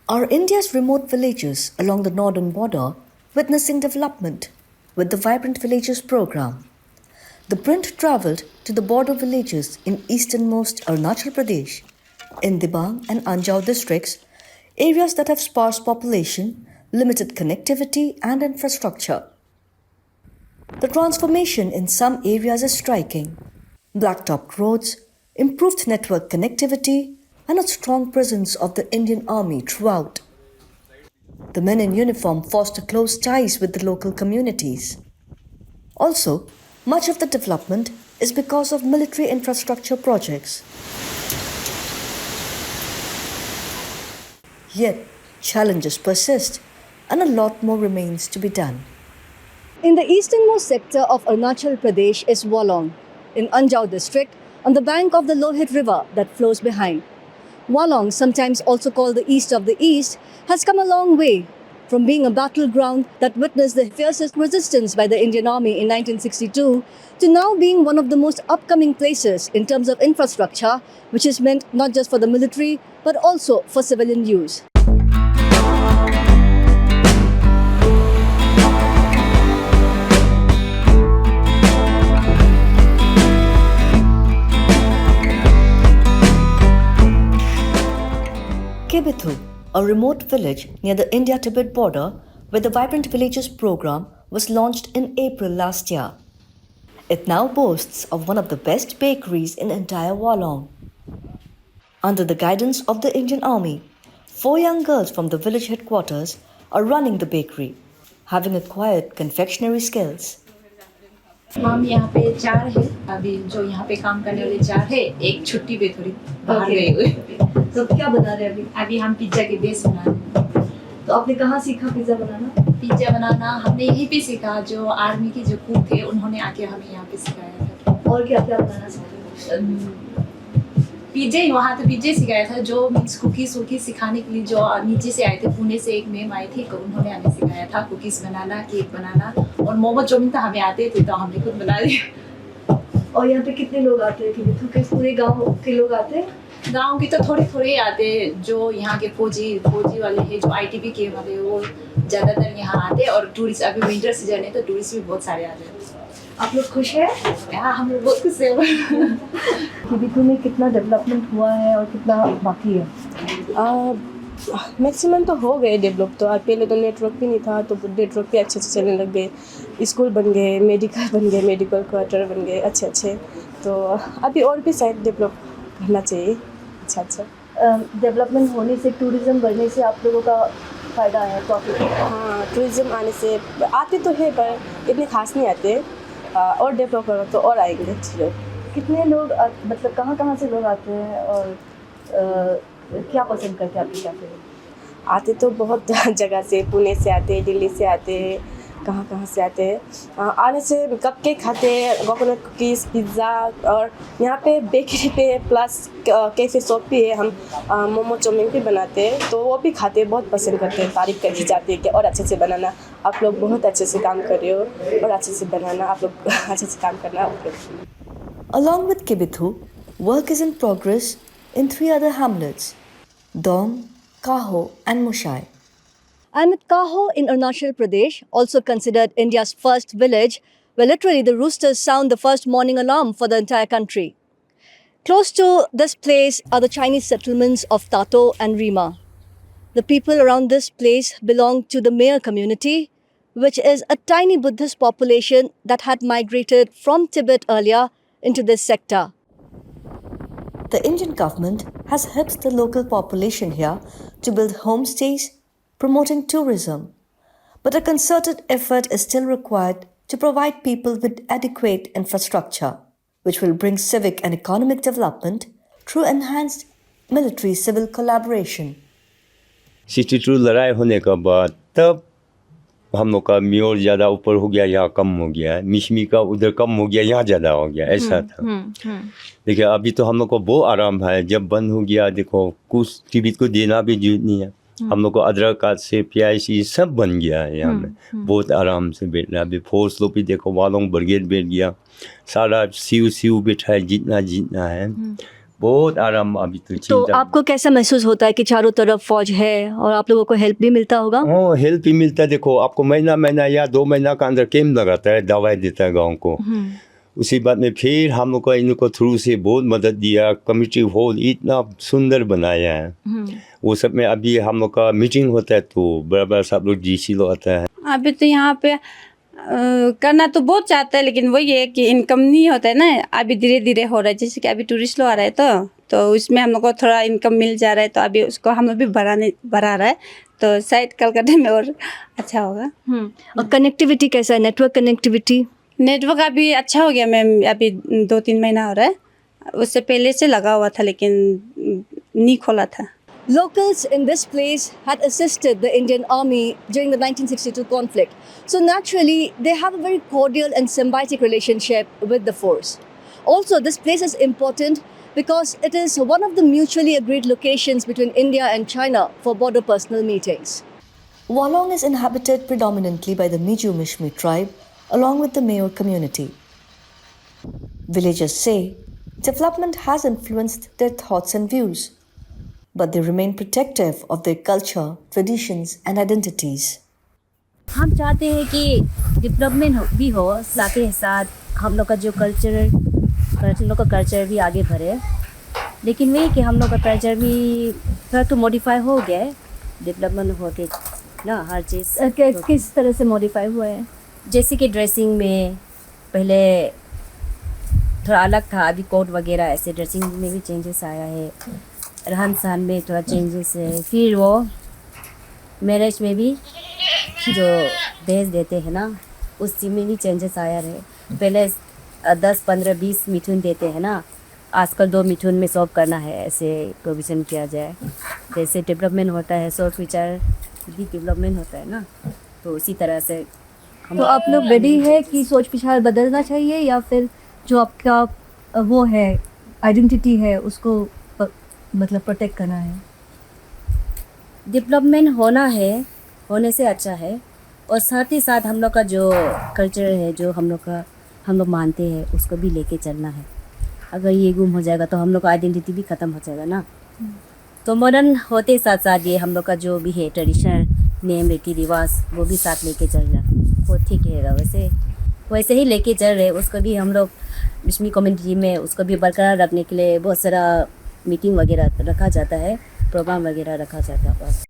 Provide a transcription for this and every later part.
Are India's remote villages along the northern border witnessing development with the Vibrant Villages program? The print travelled to the border villages in easternmost Arunachal Pradesh, in Dibang and Anjao districts, areas that have sparse population, limited connectivity and infrastructure. The transformation in some areas is striking. Blacktopped roads, improved network connectivity, and a strong presence of the Indian Army throughout. The men in uniform foster close ties with the local communities. Also, much of the development is because of military infrastructure projects. Yet, challenges persist and a lot more remains to be done. In the easternmost sector of Arunachal Pradesh is Wolong, in Anjao district, on the bank of the Lohit River that flows behind. Wolong, sometimes also called the East of the East, has come a long way from being a battleground that witnessed the fiercest resistance by the Indian Army in 1962 to now being one of the most upcoming places in terms of infrastructure, which is meant not just for the military but also for civilian use. Kebethu, a remote village near the India-Tibet border where the Vibrant Villages program was launched in April last year. It now boasts of one of the best bakeries in entire Wolong. Under the guidance of the Indian Army, 4 young girls from the village headquarters are running the bakery, having acquired confectionery skills. हम यहाँ पे 4 है अभी जो यहाँ पे काम करने वाले 4 है एक छुट्टी पे थोड़ी बाहर गए हुए तो क्या बना रहे हैं अभी हम पिज्जा के बेस बना रहे हैं तो आपने कहाँ सीखा पिज्जा बनाना? पिज्जा बनाना हमने यहीं पे सीखा जो आर्मी के जो कुक थे उन्होंने आके हमें यहाँ पे सिखाया था और क्या क्या बनाना चाहते पिज्जे वहाँ तो पिज्जे सिखाया था जो मीन्स कुकीज़ सिखाने के लिए जो नीचे से आए थे पुणे से एक मैम आई थी उन्होंने हमें सिखाया था कुकीज़ बनाना केक बनाना और मोमो चाउमीन तो हमें आते थे तो हमने खुद बना दिया। और यहाँ पे कितने लोग आते हैं केबेथु के पूरे गांव के लोग आते हैं? गांव की तो थोड़े थोड़े आते हैं जो यहाँ के फौजी वाले हैं जो ITB के वाले वो ज़्यादातर यहाँ आते हैं और टूरिस्ट अभी विंटर सीजन है तो टूरिस्ट भी बहुत सारे आते हैं। आप लोग खुश हैं? हाँ हम लोग बहुत खुश हैं। केबेथु में कितना डेवलपमेंट हुआ है और कितना बाकी है? मैक्सिमम तो हो गए डेवलप तो पहले तो नेटवर्क भी नहीं था तो नेटवर्क भी अच्छे चलने लग गए स्कूल बन गए मेडिकल क्वार्टर बन गए अच्छे तो अभी और भी शायद डेवलप करना चाहिए अच्छा डेवलपमेंट होने से टूरिज़्म बढ़ने से आप लोगों का फ़ायदा है प्रॉफिट? हाँ टूरिज़्म आने से आते तो है पर इतने खास नहीं आते और डेवलप होगा तो और आएंगे लोग। कितने लोग मतलब कहाँ से लोग आते हैं और क्या पसंद करते हैं आपके कैफ़े में? आते तो बहुत जगह से पुणे से आते हैं दिल्ली से आते हैं कहाँ से आते हैं आने से कप केक खाते हैं कोकोनट कुकीज़ पिज़्ज़ा और यहाँ पे बेकरी पे प्लस कैफ़े शॉप भी है हम मोमो चाउमीन भी बनाते हैं तो वो भी खाते हैं बहुत पसंद करते हैं तारीफ़ करके जाते हैं कि और अच्छे से बनाना आप लोग बहुत अच्छे से काम कर रहे हो और अच्छे से बनाना आप लोग अच्छे से काम करना। Along with Kebethu, work is in progress in 3 other hamlets, Dong, Kaho and Mushai. I'm at Kaho in Arunachal Pradesh, also considered India's first village, where literally the roosters sound the first morning alarm for the entire country. Close to this place are the Chinese settlements of Tato and Rima. The people around this place belong to the Mayor community, which is a tiny Buddhist population that had migrated from Tibet earlier into this sector. The Indian government has helped the local population here to build homestays, promoting tourism. But a concerted effort is still required to provide people with adequate infrastructure, which will bring civic and economic development through enhanced military-civil collaboration. 62 लड़ाई होने के बाद तब हम लोग का more ज़्यादा ऊपर हो गया यहाँ कम हो गया मिशमी का उधर कम हो गया यहाँ ज़्यादा हो गया ऐसा था। देखिए अभी तो हम लोग को बहुत आराम है जब बंद हो गया देखो कुछ टिबिट को देना भी जरूरत नहीं है हम लोग को आधार कार्ड से PIC सब बन गया है यहाँ में बहुत आराम से बैठ रहा है अभी फोर्स लोग भी देखो वालों ब्रिगेड बैठ गया सारा सीयू बैठा है जितना है बहुत आराम अभी तो तो चिंता। आपको कैसा महसूस होता है कि चारों तरफ फौज है और आप लोगों को हेल्प भी मिलता होगा? हेल्प भी मिलता है। देखो आपको महीना या 2 महीना का अंदर कैंप लगाता है, दवाई देता है गाँव को। उसी बात में फिर हम लोग को इनको थ्रू से बहुत मदद दिया। कम्युनिटी हॉल इतना सुंदर बनाया है। वो सब में अभी हम लोग का मीटिंग होता है तो बड़ा सब लोग डीसी लोग आता है। अभी तो यहाँ पे करना तो बहुत चाहता है, लेकिन वही है कि इनकम नहीं होता है ना। अभी धीरे धीरे हो रहा है, जैसे कि अभी टूरिस्ट लोग आ रहा है तो उसमें हम लोग को थोड़ा इनकम मिल जा रहा है, तो अभी उसको हम लोग भी बढ़ा रहा है, तो शायद कलकत्ता में और अच्छा होगा। और कनेक्टिविटी कैसा है, नेटवर्क कनेक्टिविटी? नेटवर्क अभी अच्छा हो गया मैम, अभी 2-3 महीना हो रहा है। उससे पहले से लगा हुआ था लेकिन नहीं खोला था। Locals in this place had assisted the Indian Army during the 1962 conflict. So naturally, they have a very cordial and symbiotic relationship with the force. Also, this place is important because it is one of the mutually agreed locations between India and China for border personal meetings. Wolong is inhabited predominantly by the Miju Mishmi tribe along with the Mayor community. Villagers say development has influenced their thoughts and views, but they remain protective of their culture, traditions, and identities. हम चाहते हैं कि development भी हो, साथ ही साथ हम लोग का जो कल्चर भी आगे बढ़े। लेकिन वही कि हम लोग का कल्चर भी थोड़ा तो मॉडिफाई हो गया है डेवलपमेंट होके ना, हर चीज़। किस तरह से मॉडिफाई हुआ है? जैसे कि ड्रेसिंग में पहले थोड़ा अलग था, अभी कोट वगैरह ऐसे ड्रेसिंग में भी चेंजेस आया है, रहन सहन में थोड़ा चेंजेस है। फिर वो मैरिज में भी जो दहेज देते हैं ना, उसी में भी चेंजेस आया है। पहले 10, 15, 20 मिथुन देते हैं ना, आजकल 2 मिथुन में सॉल्व करना है, ऐसे प्रोविज़न किया जाए। जैसे डेवलपमेंट होता है, सोच विचार भी डेवलपमेंट होता है ना, तो उसी तरह से तो आप लोग रेडी है कि सोच विचार बदलना चाहिए, या फिर जो आपका वो है आइडेंटिटी है उसको मतलब प्रोटेक्ट करना है? डेवलपमेंट होना है, होने से अच्छा है। और साथ ही साथ हम लोग का जो कल्चर है, जो हम लोग मानते हैं, उसको भी लेके चलना है। अगर ये गुम हो जाएगा तो हम लोग का आइडेंटिटी भी ख़त्म हो जाएगा ना। तो मॉडर्न होते साथ साथ ये हम लोग का जो भी है ट्रेडिशन, नेम, रीति रिवाज, वो भी साथ लेके चलना, वो ठीक रहेगा। वैसे ही लेके चल रहे, उसको भी हम लोग मिश्मी कम्युनिटी में उसको भी बरकरार रखने के लिए बहुत सारा मीटिंग वगैरह रखा जाता है, प्रोग्राम वगैरह रखा जाता है। बस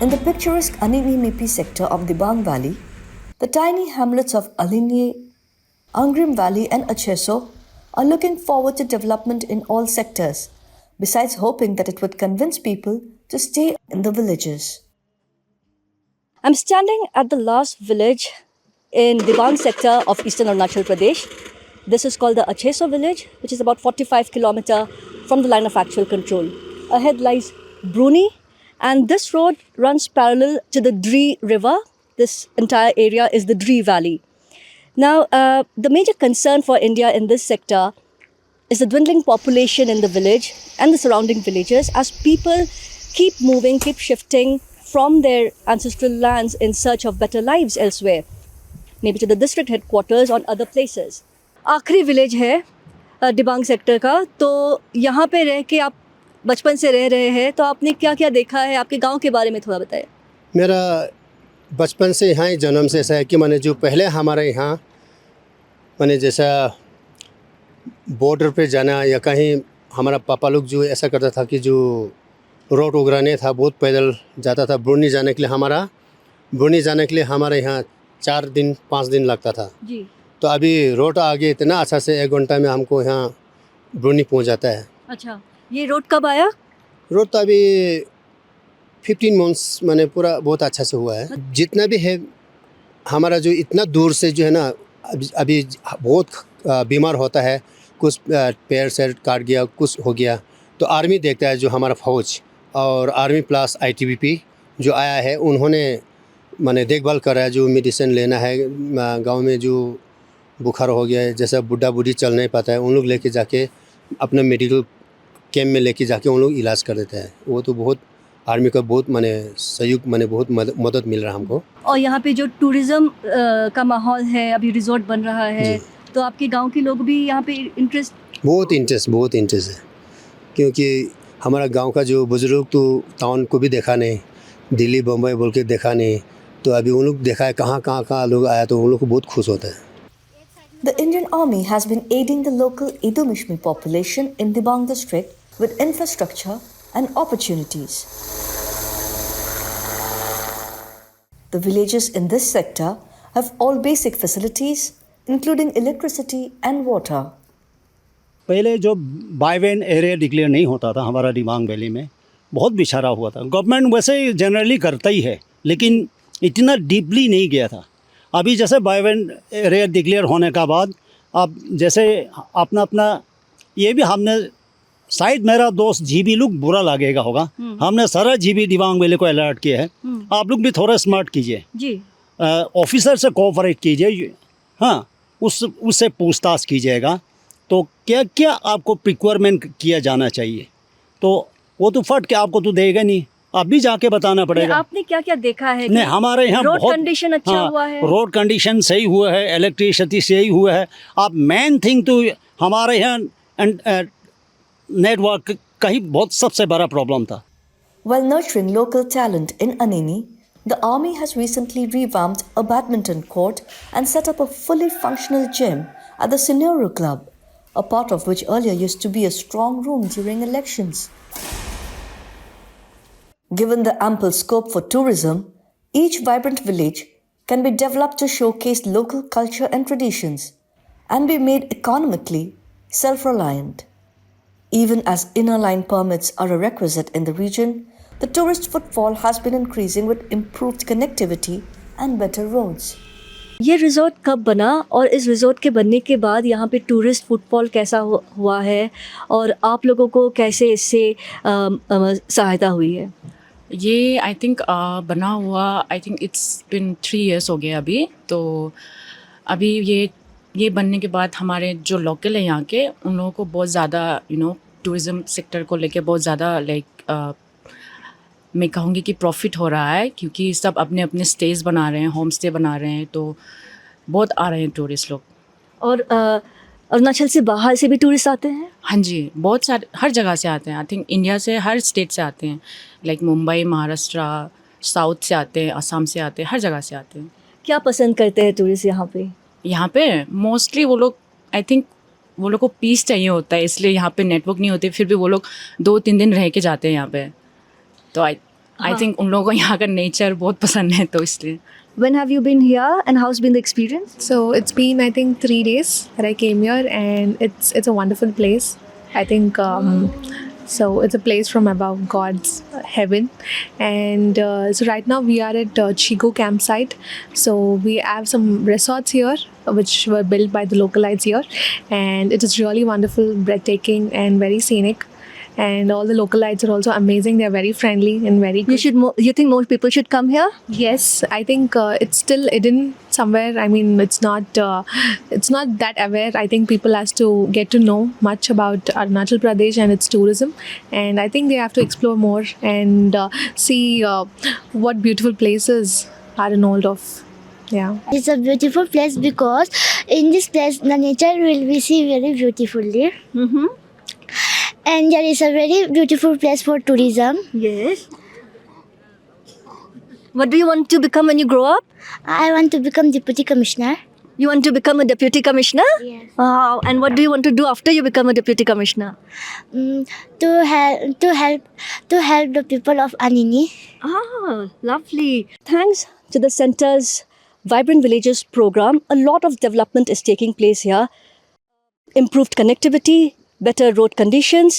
In the picturesque Anini Mipi sector of Dibang Valley, the tiny hamlets of Alinye, Angrim Valley and Acheso are looking forward to development in all sectors, besides hoping that it would convince people to stay in the villages. I'm standing at the last village in Dibang sector of eastern Arunachal Pradesh. This is called the Acheso village, which is about 45 kilometers from the line of actual control. Ahead lies Bruni, and this road runs parallel to the Dree River. This entire area is the Dree Valley. Now, the major concern for India in this sector is the dwindling population in the village and the surrounding villages, as people keep moving, keep shifting from their ancestral lands in search of better lives elsewhere, maybe to the district headquarters or other places. आखिरी village है डिबांग sector का, तो यहाँ पे रह के आप बचपन से रह रहे हैं, तो आपने क्या क्या देखा है? आपके गांव के बारे में थोड़ा बताएं। मेरा बचपन से यहाँ ही जन्म से ऐसा है कि मैंने जो पहले हमारे यहाँ मैंने जैसा बॉर्डर पे जाना या कहीं, हमारा पापा लोग जो ऐसा करता था कि जो रोड वगैरह नहीं था, बहुत पैदल जाता था। ब्रूनी जाने के लिए हमारे यहाँ 4 दिन 5 दिन लगता था जी। तो अभी रोड आगे इतना अच्छा से 1 घंटा में हमको यहाँ ब्रूनी पहुँच जाता है। अच्छा, ये रोड कब आया? रोड तो अभी 15 मंथ्स मैंने पूरा बहुत अच्छा से हुआ है। जितना भी है हमारा जो इतना दूर से जो है ना, अभी बहुत बीमार होता है, कुछ पैर से काट गया, कुछ हो गया, तो आर्मी देखता है, जो हमारा फौज और आर्मी प्लस ITBP जो आया है, उन्होंने माने देखभाल कर रहा है। जो मेडिसिन लेना है, गांव में जो बुखार हो गया है, जैसा बुढ़ा बूढ़ी चल नहीं पाता है, उन लोग लेके जाके अपना मेडिकल कैंप में लेके जाके उन लोग इलाज कर देते हैं। वो तो बहुत आर्मी का बहुत माने सहयोग माने बहुत मदद मिल रहा है हमको। और यहाँ पे जो टूरिज्म का माहौल है, अभी रिजॉर्ट बन रहा है, जी। तो आपके गांव के लोग भी यहाँ पे इंटरेस्ट? बहुत इंटरेस्ट है, क्योंकि हमारा गांव का जो बुजुर्ग तो टाउन को भी देखा नहीं, दिल्ली बम्बई बोल के देखा नहीं, तो अभी उन लोग देखा है कहाँ लोग आया, तो उन लोग को बहुत खुश होता है। The Indian Army has been aiding the local Idumishmi population in Dibang district with infrastructure and opportunities. The villages in this sector have all basic facilities, including electricity and water. पहले जो बायवेन एरिया डिक्लेयर नहीं होता था हमारा Dibang valley में, बहुत बिछारा हुआ था। गवर्नमेंट वैसे जनरली करता ही है, लेकिन इतना डीपली नहीं गया था। अभी जैसे बायवेन एरिया डिक्लेयर होने का बाद अब जैसे अपना ये भी हमने शायद मेरा दोस्त जीबी लोग बुरा लगेगा होगा, हमने सारा जीबी दिबांग वैली को अलर्ट किया है। आप लोग भी थोड़ा स्मार्ट कीजिए जी। ऑफिसर से कोऑपरेट कीजिए, हाँ उससे पूछताछ कीजिएगा तो क्या क्या आपको प्रिक्वायरमेंट किया जाना चाहिए, तो वो तो फट के आपको तो देगा नहीं, आप भी जाके बताना पड़ेगा। आपने क्या क्या देखा है? नहीं, हमारे यहाँ रोड बहुत कंडीशन अच्छा हुआ है, रोड कंडीशन सही हुआ है, इलेक्ट्रिसिटी सही हुआ है। आप मेन थिंग तो हमारे यहाँ नेटवर्क का ही बहुत सबसे बड़ा प्रॉब्लम था। While nurturing local talent in Anini, the Army has recently revamped a badminton court and set up a fully functional gym at the Sinero Club, a part of which earlier used to be a strong room during elections. Given the ample scope for tourism, each vibrant village can be developed to showcase local culture and traditions and be made economically self-reliant. Even as inner line permits are a requisite in the region, the tourist footfall has been increasing with improved connectivity and better roads. ये resort कब बना और इस resort के बनने के बाद यहाँ पे टूरिस्ट फुटफॉल कैसा हुआ है और आप लोगों को कैसे इससे सहायता हुई है? ये आई थिंक बना हुआ I think it's been 3 years हो गया अभी। तो अभी ये बनने के बाद हमारे जो लोकल है यहाँ के, उन लोगों को बहुत ज़्यादा टूरिज़्म सेक्टर को लेके बहुत ज़्यादा मैं कहूँगी कि प्रॉफिट हो रहा है, क्योंकि सब अपने अपने स्टेज बना रहे हैं, होम स्टे बना रहे हैं, तो बहुत आ रहे हैं टूरिस्ट लोग। और अरुणाचल से बाहर से भी टूरिस्ट आते हैं? हाँ जी, बहुत सारे हर जगह से आते हैं। आई थिंक इंडिया से हर स्टेट से आते हैं, लाइक मुंबई, महाराष्ट्र, साउथ से आते हैं, असम से आते हैं, हर जगह से आते हैं। क्या पसंद करते हैं टूरिस्ट यहाँ पे? यहाँ पे मोस्टली वो लोग आई थिंक वो लोग को पीस चाहिए होता है, इसलिए यहाँ पे नेटवर्क नहीं होते, फिर भी वो लोग 2-3 दिन रह के जाते हैं यहाँ पे। तो आई थिंक उन लोगों को यहाँ का नेचर बहुत पसंद है, तो इसलिए। When have you been here and how's been the experience? So it's been I think 3 days that I came here, and it's a wonderful place. I think so it's a place from above God's heaven, and so right now we are at Chigo campsite. So we have some resorts here which were built by the localites here, and it is really wonderful, breathtaking, and very scenic. And all the localites are also amazing. They are very friendly and very good. You think more people should come here? Yes, I think it's still hidden somewhere. I mean, it's not that aware. I think people has to get to know much about Arunachal Pradesh and its tourism, and I think they have to explore more and see what beautiful places are involved of. Yeah, it's a beautiful place because in this place the nature will be see very beautifully. Mm-hmm. And there is a very beautiful place for tourism. Yes. What do you want to become when you grow up? I want to become deputy commissioner. You want to become a deputy commissioner? Yes. And what do you want to do after you become a deputy commissioner? To help the people of Anini. Ah, lovely. Thanks to the center's Vibrant Villages program, a lot of development is taking place here. Improved connectivity, better road conditions,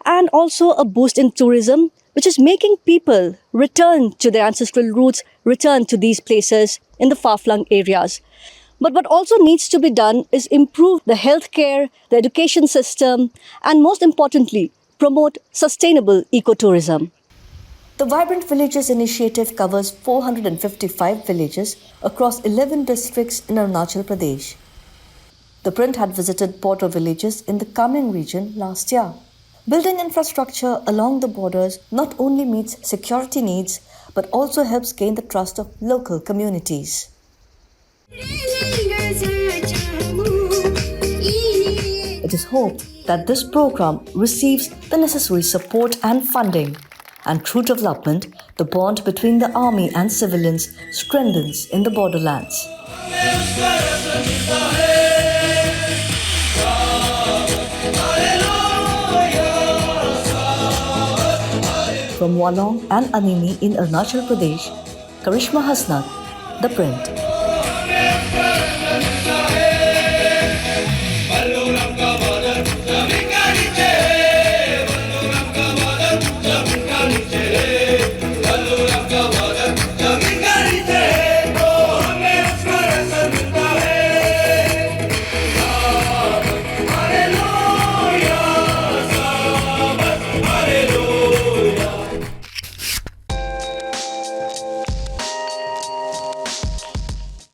and also a boost in tourism, which is making people return to their ancestral roots, return to these places in the far-flung areas. But what also needs to be done is improve the healthcare, the education system, and most importantly, promote sustainable ecotourism. The Vibrant Villages initiative covers 455 villages across 11 districts in Arunachal Pradesh. The print had visited border villages in the Kameng region last year. Building infrastructure along the borders not only meets security needs but also helps gain the trust of local communities. It is hoped that this program receives the necessary support and funding, and through development, the bond between the army and civilians strengthens in the borderlands. From Walong and Anini in Arunachal Pradesh, Karishma Hasnat, The Print.